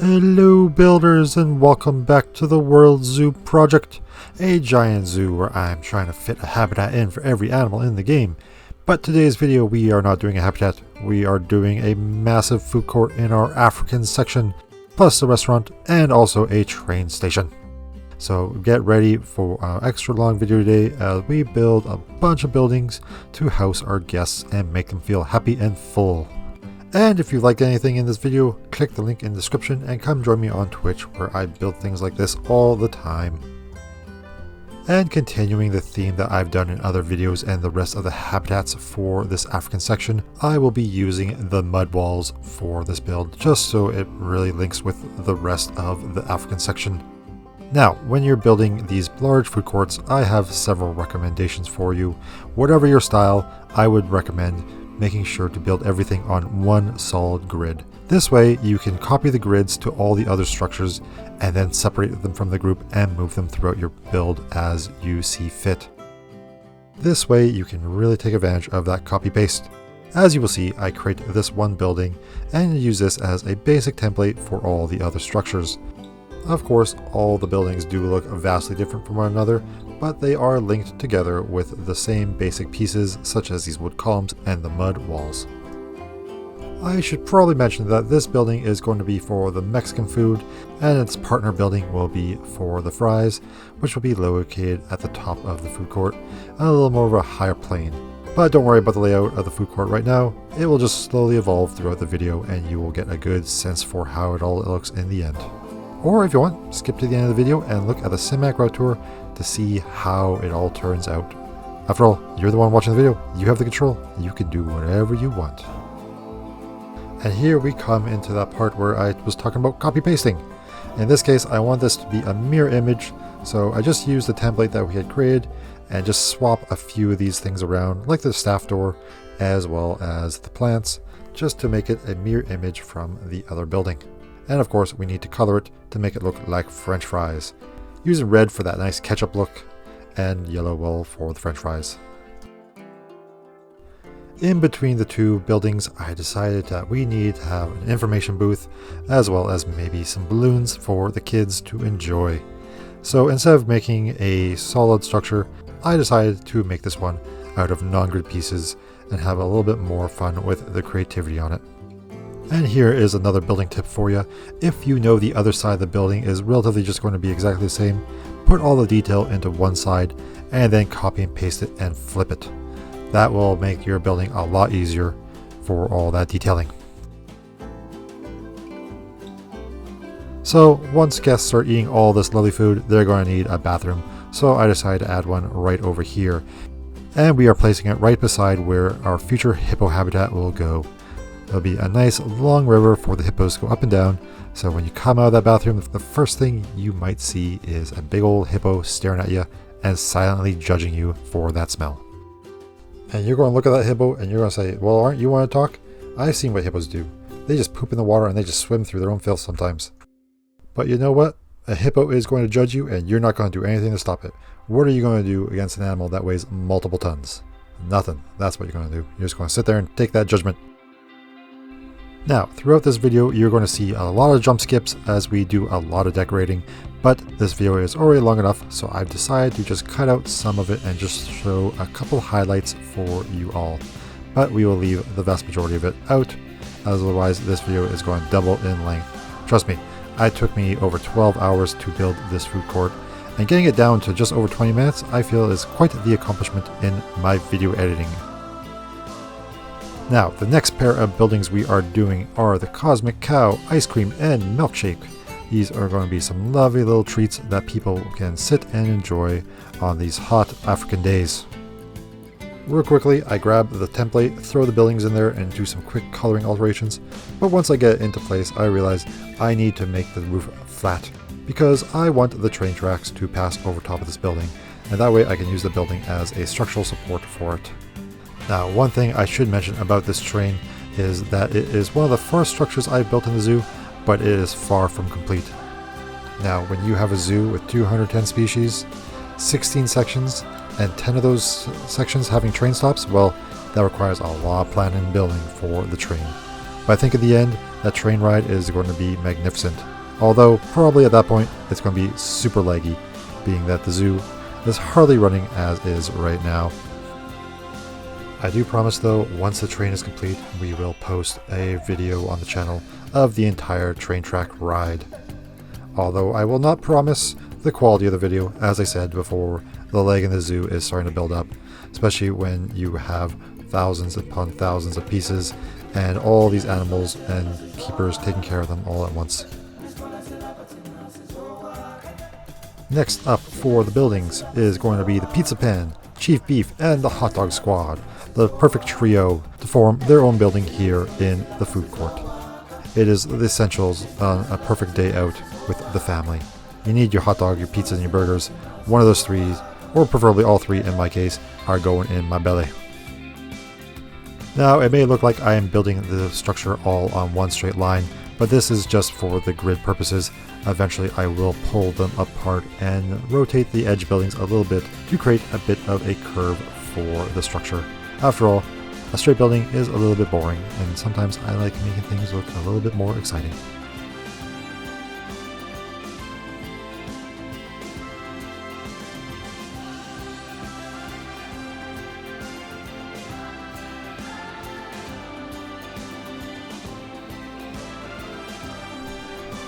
Hello builders, and welcome back to the World Zoo project, a giant zoo where I'm trying to fit a habitat in for every animal in the game. But today's video we are not doing a habitat, we are doing a massive food court in our African section, plus a restaurant and also a train station. So get ready for an extra long video today as we build a bunch of buildings to house our guests and make them feel happy and full. And if you liked anything in this video, click the link in the description and come join me on Twitch where I build things like this all the time. And continuing the theme that I've done in other videos and the rest of the habitats for this African section, I will be using the mud walls for this build just so it really links with the rest of the African section. Now, when you're building these large food courts, I have several recommendations for you. Whatever your style, I would recommend making sure to build everything on one solid grid. This way you can copy the grids to all the other structures and then separate them from the group and move them throughout your build as you see fit. This way you can really take advantage of that copy paste. As you will see, I create this one building and use this as a basic template for all the other structures. Of course, all the buildings do look vastly different from one another, but they are linked together with the same basic pieces such as these wood columns and the mud walls. I should probably mention that this building is going to be for the Mexican food and its partner building will be for the fries, which will be located at the top of the food court on a little more of a higher plane. But don't worry about the layout of the food court right now, it will just slowly evolve throughout the video and you will get a good sense for how it all looks in the end. Or if you want, skip to the end of the video and look at the cinematic route tour to see how it all turns out. After all, you're the one watching the video, you have the control, you can do whatever you want. And here we come into that part where I was talking about copy pasting. In this case, I want this to be a mirror image, so I just used the template that we had created and just swap a few of these things around, like the staff door as well as the plants, just to make it a mirror image from the other building. And of course, we need to color it to make it look like French fries. Using red for that nice ketchup look, and yellow for the French fries. In between the two buildings, I decided that we need to have an information booth, as well as maybe some balloons for the kids to enjoy. So instead of making a solid structure, I decided to make this one out of non-grid pieces and have a little bit more fun with the creativity on it. And here is another building tip for you. If you know the other side of the building is relatively just going to be exactly the same, put all the detail into one side and then copy and paste it and flip it. That will make your building a lot easier for all that detailing. So once guests start eating all this lovely food, they're going to need a bathroom. So I decided to add one right over here. And we are placing it right beside where our future hippo habitat will go. There'll be a nice long river for the hippos to go up and down, so when you come out of that bathroom, the first thing you might see is a big old hippo staring at you and silently judging you for that smell. And you're going to look at that hippo and you're going to say, well, aren't you want to talk? I've seen what hippos do. They just poop in the water and they just swim through their own filth sometimes. But you know what? A hippo is going to judge you and you're not going to do anything to stop it. What are you going to do against an animal that weighs multiple tons? Nothing. That's what you're going to do. You're just going to sit there and take that judgment. Now, throughout this video, you're going to see a lot of jump skips as we do a lot of decorating, but this video is already long enough, so I've decided to just cut out some of it and just show a couple highlights for you all. But we will leave the vast majority of it out, as otherwise this video is going to double in length. Trust me, it took me over 12 hours to build this food court, and getting it down to just over 20 minutes I feel is quite the accomplishment in my video editing. Now, the next pair of buildings we are doing are the Cosmic Cow, Ice Cream, and Milkshake. These are going to be some lovely little treats that people can sit and enjoy on these hot African days. Real quickly, I grab the template, throw the buildings in there, and do some quick coloring alterations. But once I get it into place, I realize I need to make the roof flat, because I want the train tracks to pass over top of this building, and that way I can use the building as a structural support for it. Now, one thing I should mention about this train is that it is one of the first structures I've built in the zoo, but it is far from complete. Now, when you have a zoo with 210 species, 16 sections, and 10 of those sections having train stops, well, that requires a lot of planning and building for the train. But I think in the end, that train ride is going to be magnificent. Although, probably at that point, it's going to be super laggy, being that the zoo is hardly running as is right now. I do promise though, once the train is complete, we will post a video on the channel of the entire train track ride. Although I will not promise the quality of the video. As I said before, the lag in the zoo is starting to build up, especially when you have thousands upon thousands of pieces and all these animals and keepers taking care of them all at once. Next up for the buildings is going to be the pizza pen, chief beef, and the hot dog squad, the perfect trio to form their own building here in the food court. It is the essentials on a perfect day out with the family. You need your hot dog, your pizza, and your burgers. One of those three, or preferably all three in my case, are going in my belly. Now, it may look like I am building the structure all on one straight line, but this is just for the grid purposes. Eventually I will pull them apart and rotate the edge buildings a little bit to create a bit of a curve for the structure. After all, a straight building is a little bit boring, and sometimes I like making things look a little bit more exciting.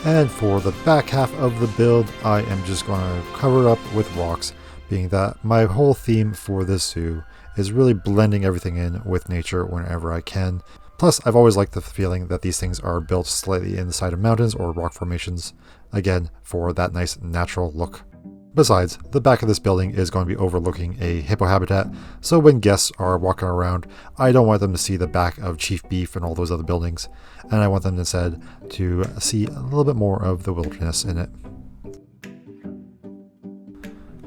And for the back half of the build, I am just going to cover it up with rocks, being that my whole theme for this zoo is really blending everything in with nature whenever I can. Plus, I've always liked the feeling that these things are built slightly in the side of mountains or rock formations, again, for that nice natural look. Besides, the back of this building is going to be overlooking a hippo habitat, so when guests are walking around, I don't want them to see the back of Chief Beef and all those other buildings, and I want them instead to see a little bit more of the wilderness in it.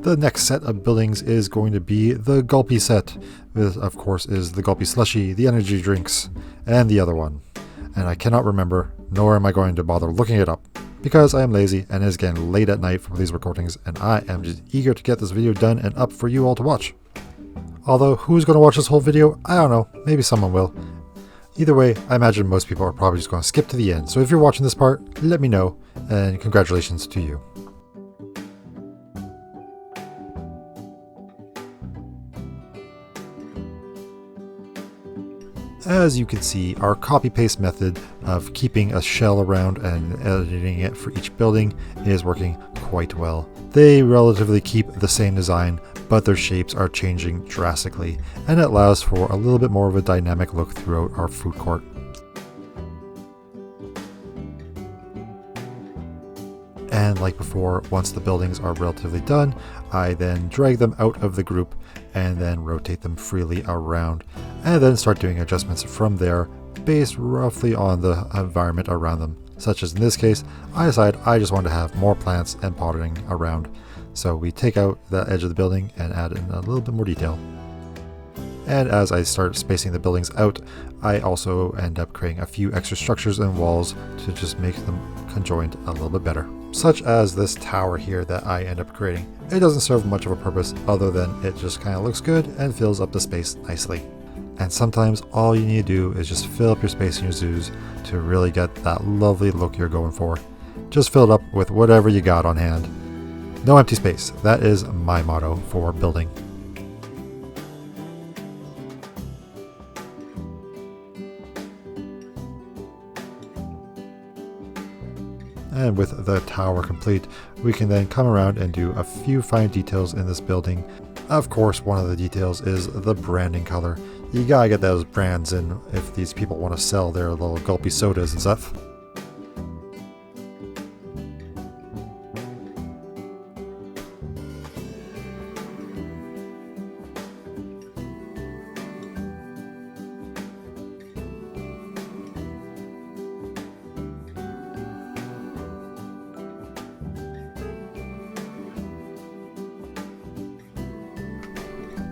The next set of buildings is going to be the Gulpee set. This, of course, is the Gulpee Slushie, the energy drinks, and the other one. And I cannot remember, nor am I going to bother looking it up, because I am lazy and it is getting late at night for these recordings, and I am just eager to get this video done and up for you all to watch. Although, who's going to watch this whole video? I don't know, maybe someone will. Either way, I imagine most people are probably just going to skip to the end, so if you're watching this part, let me know, and congratulations to you. As you can see, our copy-paste method of keeping a shell around and editing it for each building is working quite well. They relatively keep the same design, but their shapes are changing drastically, and it allows for a little bit more of a dynamic look throughout our food court. And like before, once the buildings are relatively done, I then drag them out of the group and then rotate them freely around, and then start doing adjustments from there based roughly on the environment around them. Such as in this case, I decided I just wanted to have more plants and potting around. So we take out the edge of the building and add in a little bit more detail. And as I start spacing the buildings out, I also end up creating a few extra structures and walls to just make them conjoined a little bit better. Such as this tower here that I end up creating. It doesn't serve much of a purpose other than it just kind of looks good and fills up the space nicely. And sometimes all you need to do is just fill up your space in your zoos to really get that lovely look you're going for. Just fill it up with whatever you got on hand. No empty space. That is my motto for building. And with the tower complete, we can then come around and do a few fine details in this building. Of course, one of the details is the branding color. You gotta get those brands in if these people want to sell their little Gulpee sodas and stuff.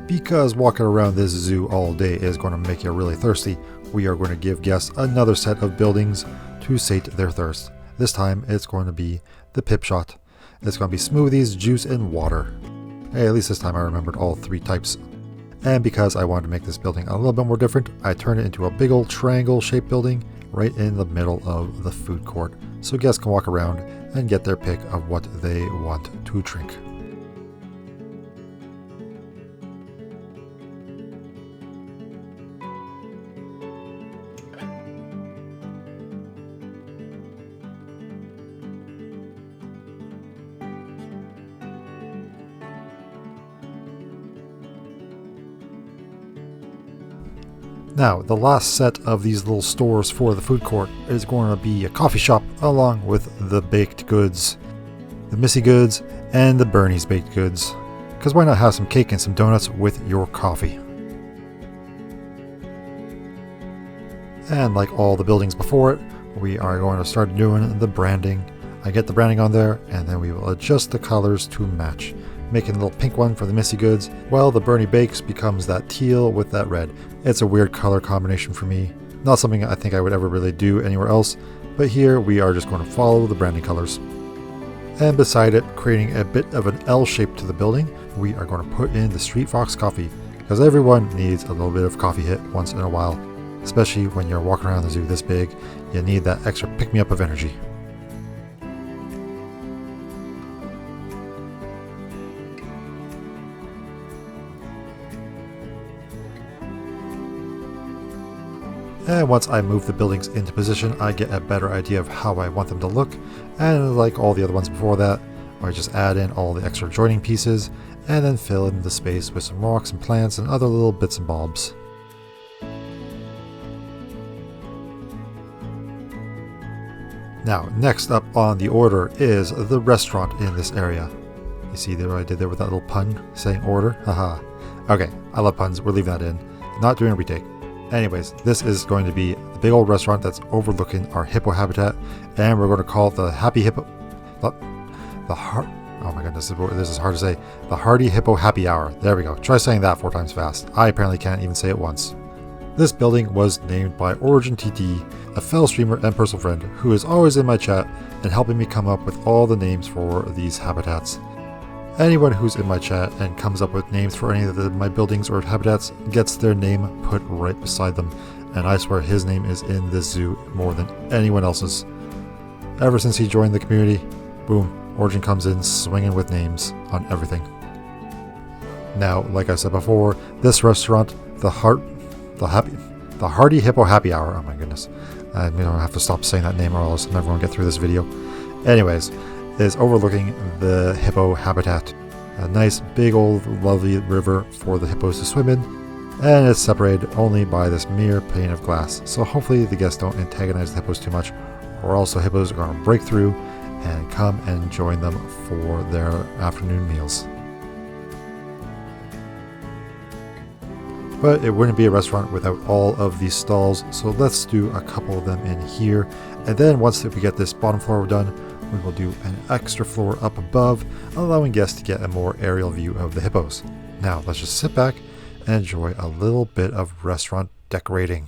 Because walking around this zoo all day is going to make you really thirsty, we are going to give guests another set of buildings to sate their thirst. This time it's going to be the Pipshot. It's going to be smoothies, juice, and water. Hey, at least this time I remembered all three types. And because I wanted to make this building a little bit more different, I turned it into a big old triangle shaped building right in the middle of the food court, so guests can walk around and get their pick of what they want to drink. Now, the last set of these little stores for the food court is going to be a coffee shop along with the baked goods, the Missy goods, and the Bernie's baked goods. Because why not have some cake and some donuts with your coffee? And like all the buildings before it, we are going to start doing the branding. I get the branding on there, and then we will adjust the colors to match. Making a little pink one for the Missy goods, while the Bernie Bakes becomes that teal with that red. It's a weird color combination for me. Not something I think I would ever really do anywhere else, but here we are just going to follow the branding colors. And beside it, creating a bit of an L shape to the building, we are going to put in the Street Fox coffee, because everyone needs a little bit of coffee hit once in a while, especially when you're walking around the zoo this big. You need that extra pick-me-up of energy. And once I move the buildings into position, I get a better idea of how I want them to look. And like all the other ones before that, I just add in all the extra joining pieces and then fill in the space with some rocks and plants and other little bits and bobs. Now, next up on the order is the restaurant in this area. You see what I did there with that little pun saying order? Haha. Okay, I love puns, we're leaving that in. Not doing a retake. Anyways, this is going to be the big old restaurant that's overlooking our hippo habitat, and we're going to call it the Happy Hippo... oh my goodness, this is hard to say. The Hearty Hippo Happy Hour. There we go. Try saying that 4 times fast. I apparently can't even say it once. This building was named by Origin TT, a fellow streamer and personal friend who is always in my chat and helping me come up with all the names for these habitats. Anyone who's in my chat and comes up with names for any of my buildings or habitats gets their name put right beside them, and I swear his name is in this zoo more than anyone else's. Ever since he joined the community, boom, Origin comes in swinging with names on everything. Now, like I said before, this restaurant, the Hearty Hippo Happy Hour, oh my goodness, I don't have to stop saying that name or else I'm never going to get through this video. Anyways, is overlooking the hippo habitat. A nice big old lovely river for the hippos to swim in, and it's separated only by this mere pane of glass, so hopefully the guests don't antagonize the hippos too much, or else the hippos are going to break through and come and join them for their afternoon meals. But it wouldn't be a restaurant without all of these stalls, so let's do a couple of them in here, and then once we get this bottom floor done, we will do an extra floor up above, allowing guests to get a more aerial view of the hippos. Now let's just sit back and enjoy a little bit of restaurant decorating.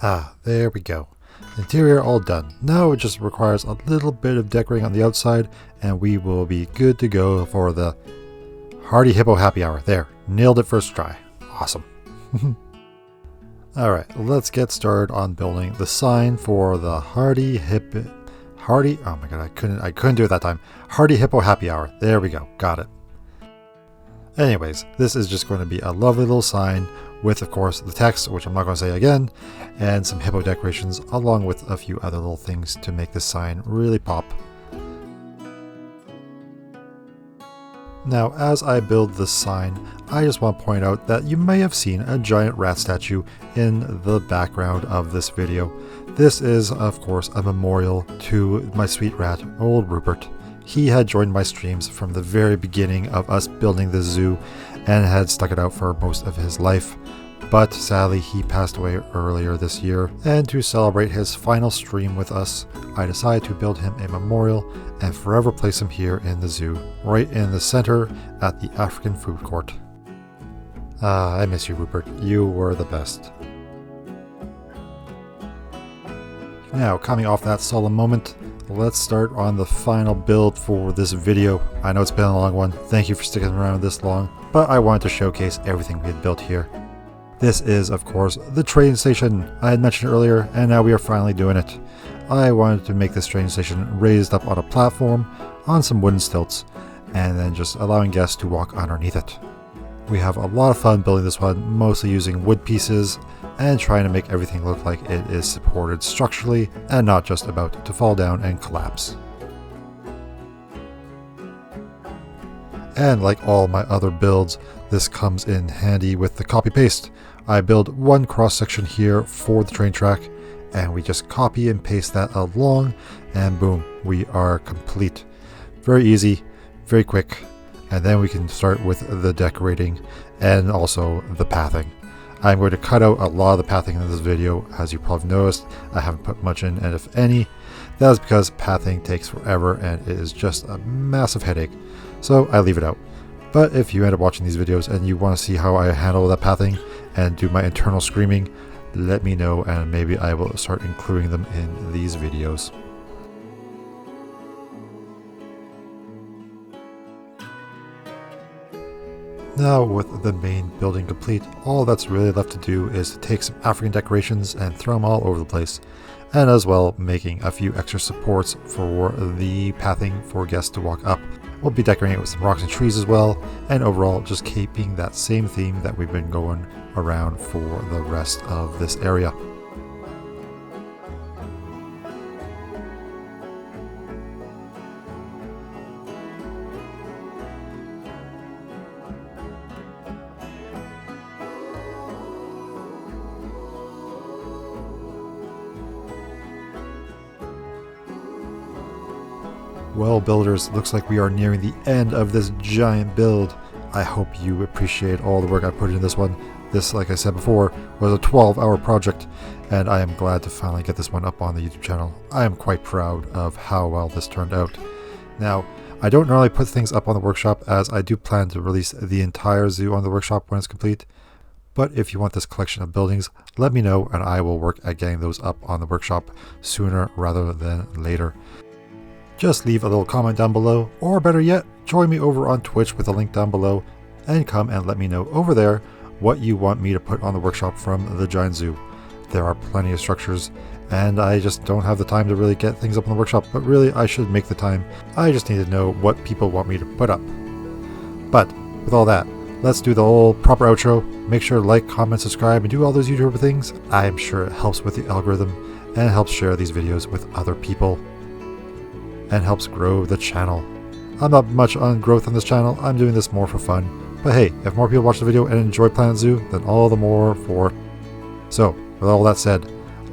Ah, there we go. Interior all done. Now it just requires a little bit of decorating on the outside and we will be good to go for the Hearty Hippo happy hour. There, nailed it first try. Awesome. Alright, let's get started on building the sign for the Hearty, oh my god, I couldn't do it that time. Hearty Hippo happy hour. There we go, got it. Anyways, this is just going to be a lovely little sign with, of course, the text, which I'm not going to say again, and some hippo decorations, along with a few other little things to make this sign really pop. Now, as I build this sign, I just want to point out that you may have seen a giant rat statue in the background of this video. This is, of course, a memorial to my sweet rat, old Rupert. He had joined my streams from the very beginning of us building the zoo and had stuck it out for most of his life. But sadly, he passed away earlier this year, and to celebrate his final stream with us, I decided to build him a memorial and forever place him here in the zoo, right in the center at the African food court. Ah, I miss you, Rupert. You were the best. Now, coming off that solemn moment, let's start on the final build for this video. I know it's been a long one, thank you for sticking around this long, but I wanted to showcase everything we had built here. This is, of course, the train station I had mentioned earlier, and now we are finally doing it. I wanted to make this train station raised up on a platform on some wooden stilts, and then just allowing guests to walk underneath it. We have a lot of fun building this one, mostly using wood pieces and trying to make everything look like it is supported structurally and not just about to fall down and collapse. And like all my other builds, this comes in handy with the copy-paste. I build one cross-section here for the train track, and we just copy and paste that along, and boom, we are complete. Very easy, very quick, and then we can start with the decorating and also the pathing. I'm going to cut out a lot of the pathing in this video. As you probably noticed, I haven't put much in, and if any, that is because pathing takes forever and it is just a massive headache, so I leave it out. But if you end up watching these videos and you want to see how I handle that pathing and do my internal screaming, let me know and maybe I will start including them in these videos. Now with the main building complete, all that's really left to do is to take some African decorations and throw them all over the place, and as well making a few extra supports for the pathing for guests to walk up. We'll be decorating it with some rocks and trees as well, and overall just keeping that same theme that we've been going around for the rest of this area. Well, builders, looks like we are nearing the end of this giant build. I hope you appreciate all the work I put into this one. This, like I said before, was a 12-hour project, and I am glad to finally get this one up on the YouTube channel. I am quite proud of how well this turned out. Now, I don't normally put things up on the workshop, as I do plan to release the entire zoo on the workshop when it's complete. But if you want this collection of buildings, let me know and I will work at getting those up on the workshop sooner rather than later. Just leave a little comment down below, or better yet, join me over on Twitch with a link down below, and come and let me know over there what you want me to put on the workshop from the giant zoo. There are plenty of structures, and I just don't have the time to really get things up on the workshop, but really I should make the time. I just need to know what people want me to put up. But with all that, let's do the whole proper outro. Make sure to like, comment, subscribe, and do all those YouTuber things. I am sure it helps with the algorithm, and helps share these videos with other people, and helps grow the channel. I'm not much on growth on this channel, I'm doing this more for fun. But hey, if more people watch the video and enjoy Planet Zoo, then all the more for. So, with all that said,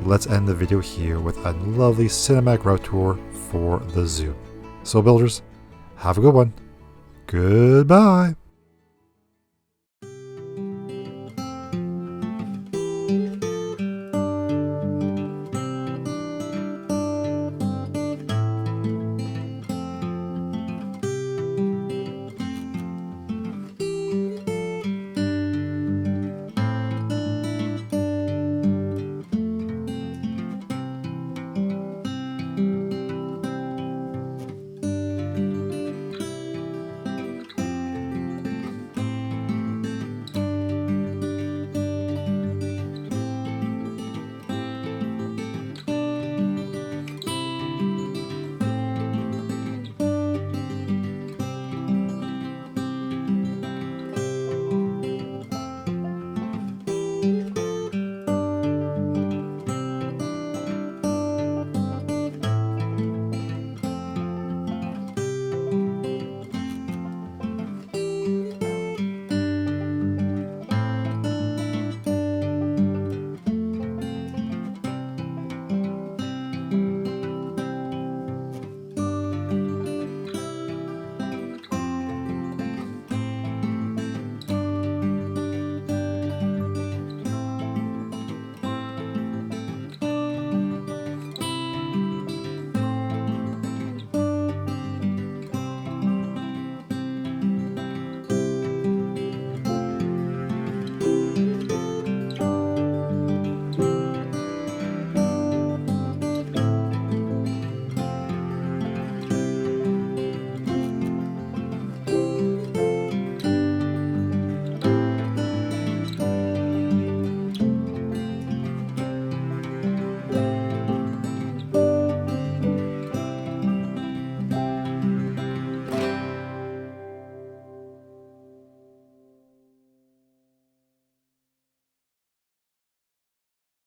let's end the video here with a lovely cinematic route tour for the zoo. So builders, have a good one. Goodbye.